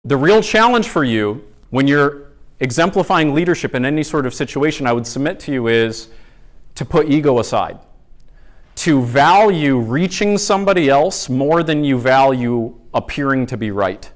The real challenge for you when you're exemplifying leadership in any sort of situation, I would submit to you, is to put ego aside. To value reaching somebody else more than you value appearing to be right.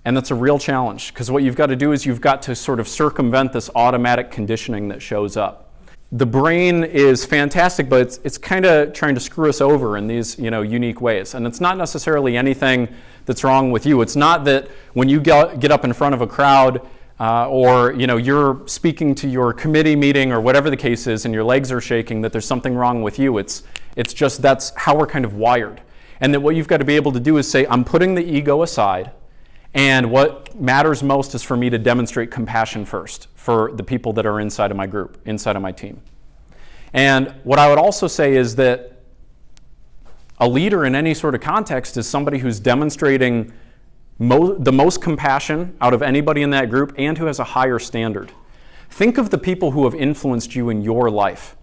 And that's a real challenge, because what you've got to do is you've got to sort of circumvent this automatic conditioning that shows up. The brain is fantastic, but it's kind of trying to screw us over in these unique ways. And it's not necessarily anything that's wrong with you. It's not that when you get up in front of a crowd or you're speaking to your committee meeting or whatever the case is and your legs are shaking, that there's something wrong with you. It's just that's how we're kind of wired. And that what you've got to be able to do is say, I'm putting the ego aside, and what matters most is for me to demonstrate compassion first for the people that are inside of my group, inside of my team. And what I would also say is that a leader in any sort of context is somebody who's demonstrating the most compassion out of anybody in that group and who has a higher standard. Think of the people who have influenced you in your life.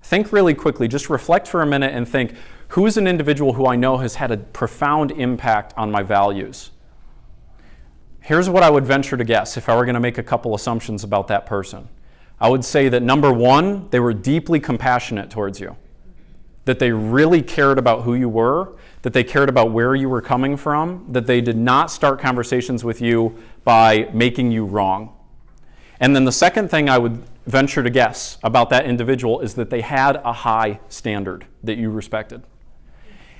Think really quickly, just reflect for a minute and think, who is an individual who I know has had a profound impact on my values? Here's what I would venture to guess if I were going to make a couple assumptions about that person. I would say that number one, they were deeply compassionate towards you. That they really cared about who you were, that they cared about where you were coming from, that they did not start conversations with you by making you wrong. And then the second thing I would venture to guess about that individual is that they had a high standard that you respected.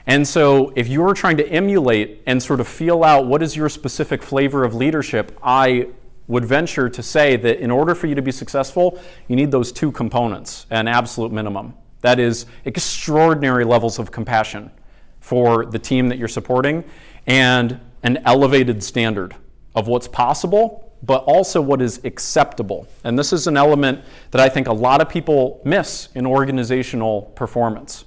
And so if you were trying to emulate and sort of feel out what is your specific flavor of leadership, I would venture to say that in order for you to be successful, you need those two components, an absolute minimum. That is extraordinary levels of compassion for the team that you're supporting and an elevated standard of what's possible, but also what is acceptable. And this is an element that I think a lot of people miss in organizational performance.